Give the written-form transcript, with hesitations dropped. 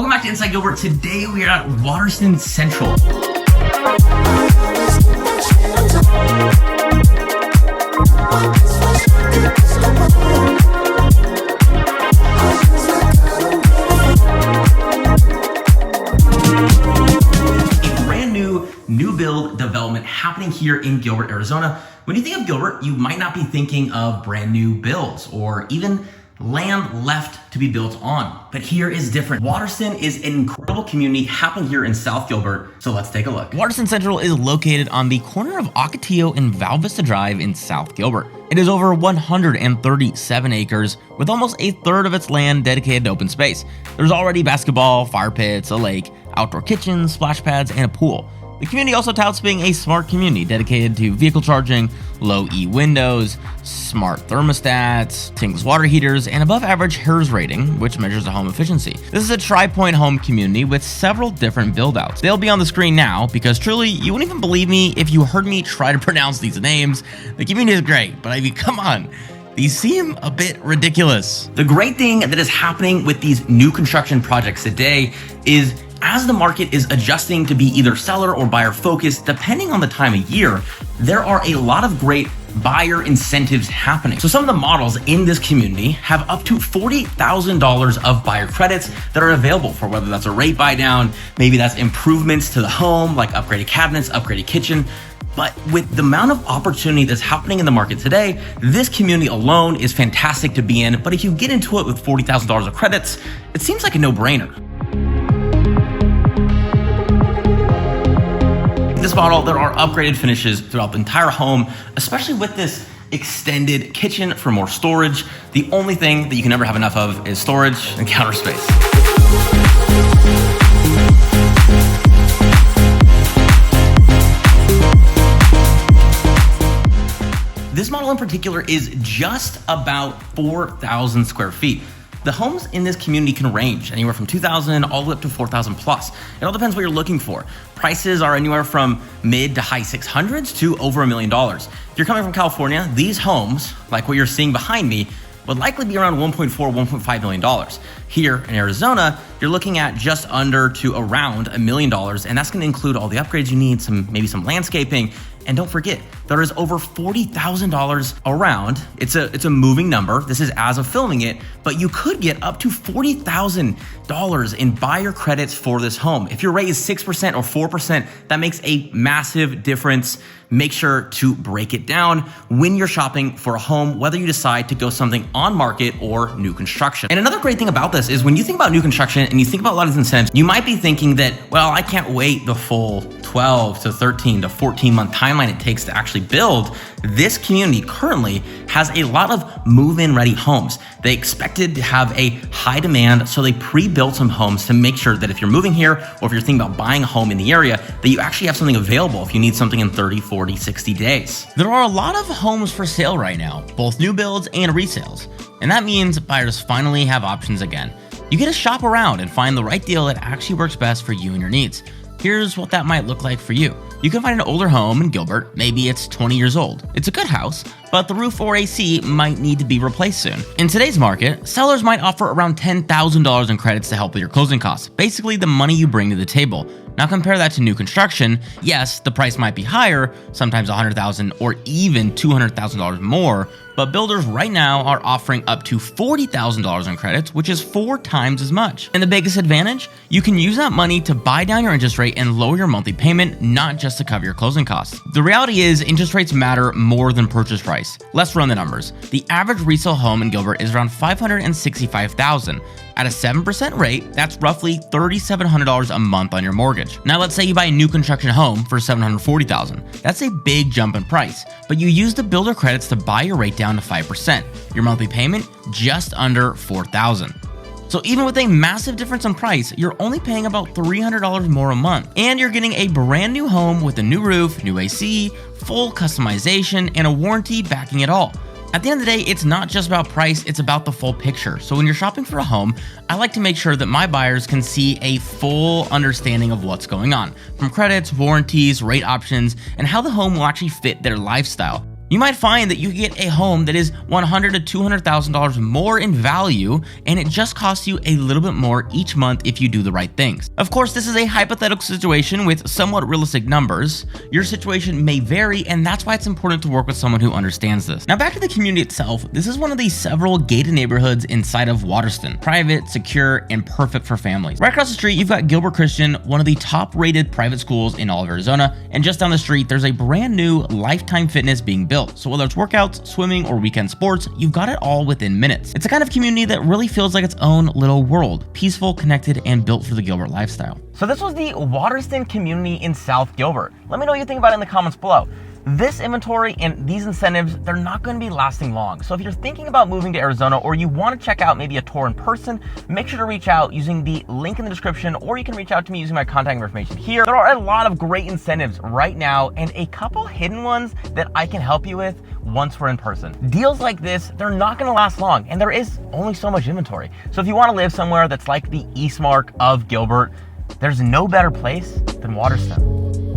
Welcome back to Inside Gilbert. Today we are at Waterston Central. New build development happening here in Gilbert, Arizona. When you think of Gilbert, you might not be thinking of brand new builds or even land left to be built on. But here is different. Waterston is an incredible community happening here in South Gilbert. So let's take a look. Waterston Central is located on the corner of Ocotillo and Val Vista Drive in South Gilbert. It is over 137 acres with almost a third of its land dedicated to open space. There's already basketball, fire pits, a lake, outdoor kitchens, splash pads, and a pool. The community also touts being a smart community dedicated to vehicle charging, low E windows, smart thermostats, tingless water heaters, and above average HERS rating, which measures the home efficiency. This is a Tri Pointe home community with several different build outs. They'll be on the screen now because truly, you wouldn't even believe me if you heard me try to pronounce these names. The community is great, but I mean, come on. These seem a bit ridiculous. The great thing that is happening with these new construction projects today is as the market is adjusting to be either seller or buyer focused, depending on the time of year, there are a lot of great buyer incentives happening. So some of the models in this community have up to $40,000 of buyer credits that are available for whether that's a rate buy down, maybe that's improvements to the home, like upgraded cabinets, upgraded kitchen. But with the amount of opportunity that's happening in the market today, this community alone is fantastic to be in. But if you get into it with $40,000 of credits, it seems like a no-brainer. This model, there are upgraded finishes throughout the entire home, especially with this extended kitchen for more storage. The only thing that you can never have enough of is storage and counter space. This model in particular is just about 4,000 square feet. The homes in this community can range anywhere from 2,000 all the way up to 4,000 plus. It all depends what you're looking for. Prices are anywhere from mid to high 600s to over $1 million. If you're coming from California, these homes, like what you're seeing behind me, would likely be around $1.4, $1.5 million. Here in Arizona, you're looking at just under to around $1 million, and that's gonna include all the upgrades you need, maybe some landscaping. And don't forget, there is over $40,000 around. It's a moving number. This is as of filming it, but you could get up to $40,000 in buyer credits for this home. If your rate is 6% or 4%, that makes a massive difference. Make sure to break it down when you're shopping for a home, whether you decide to go something on market or new construction. And another great thing about this is when you think about new construction and you think about a lot of incentives, you might be thinking that, well, I can't wait the full 12 to 13 to 14 month timeline it takes to actually build. This community currently has a lot of move-in ready homes. They expected to have a high demand, so they pre-built some homes to make sure that if you're moving here or if you're thinking about buying a home in the area, that you actually have something available if you need something in 30, 40, 60 days. There are a lot of homes for sale right now, both new builds and resales. And that means buyers finally have options again. You get to shop around and find the right deal that actually works best for you and your needs. Here's what that might look like for you. You can find an older home in Gilbert, maybe it's 20 years old. It's a good house, but the roof or AC might need to be replaced soon. In today's market, sellers might offer around $10,000 in credits to help with your closing costs, basically the money you bring to the table. Now compare that to new construction. Yes, the price might be higher, sometimes $100,000 or even $200,000 more, but builders right now are offering up to $40,000 in credits, which is 4 times as much. And the biggest advantage? You can use that money to buy down your interest rate and lower your monthly payment, not just to cover your closing costs. The reality is interest rates matter more than purchase price. Let's run the numbers. The average resale home in Gilbert is around $565,000. At a 7% rate, that's roughly $3,700 a month on your mortgage. Now let's say you buy a new construction home for $740,000. That's a big jump in price, but you use the builder credits to buy your rate down to 5%. Your monthly payment, just under $4,000. So even with a massive difference in price, you're only paying about $300 more a month. And you're getting a brand new home with a new roof, new AC, full customization, and a warranty backing it all. At the end of the day, it's not just about price, it's about the full picture. So when you're shopping for a home, I like to make sure that my buyers can see a full understanding of what's going on, from credits, warranties, rate options, and how the home will actually fit their lifestyle. You might find that you get a home that is $100,000 to $200,000 more in value, and it just costs you a little bit more each month if you do the right things. Of course, this is a hypothetical situation with somewhat realistic numbers. Your situation may vary, and that's why it's important to work with someone who understands this. Now back to the community itself, this is one of the several gated neighborhoods inside of Waterston. Private, secure, and perfect for families. Right across the street, you've got Gilbert Christian, one of the top rated private schools in all of Arizona, and just down the street, there's a brand new Lifetime Fitness being built. So whether it's workouts, swimming, or weekend sports, you've got it all within minutes. It's a kind of community that really feels like its own little world, peaceful, connected, and built for the Gilbert lifestyle. So this was the Waterston community in South Gilbert. Let me know what you think about it in the comments below. This inventory and these incentives, they're not going to be lasting long. So if you're thinking about moving to Arizona or you want to check out maybe a tour in person, make sure to reach out using the link in the description, or you can reach out to me using my contact information here. There are a lot of great incentives right now and a couple hidden ones that I can help you with once we're in person. Deals like this, they're not going to last long, and there is only so much inventory. So if you want to live somewhere that's like the Eastmark of Gilbert, there's no better place than Waterston.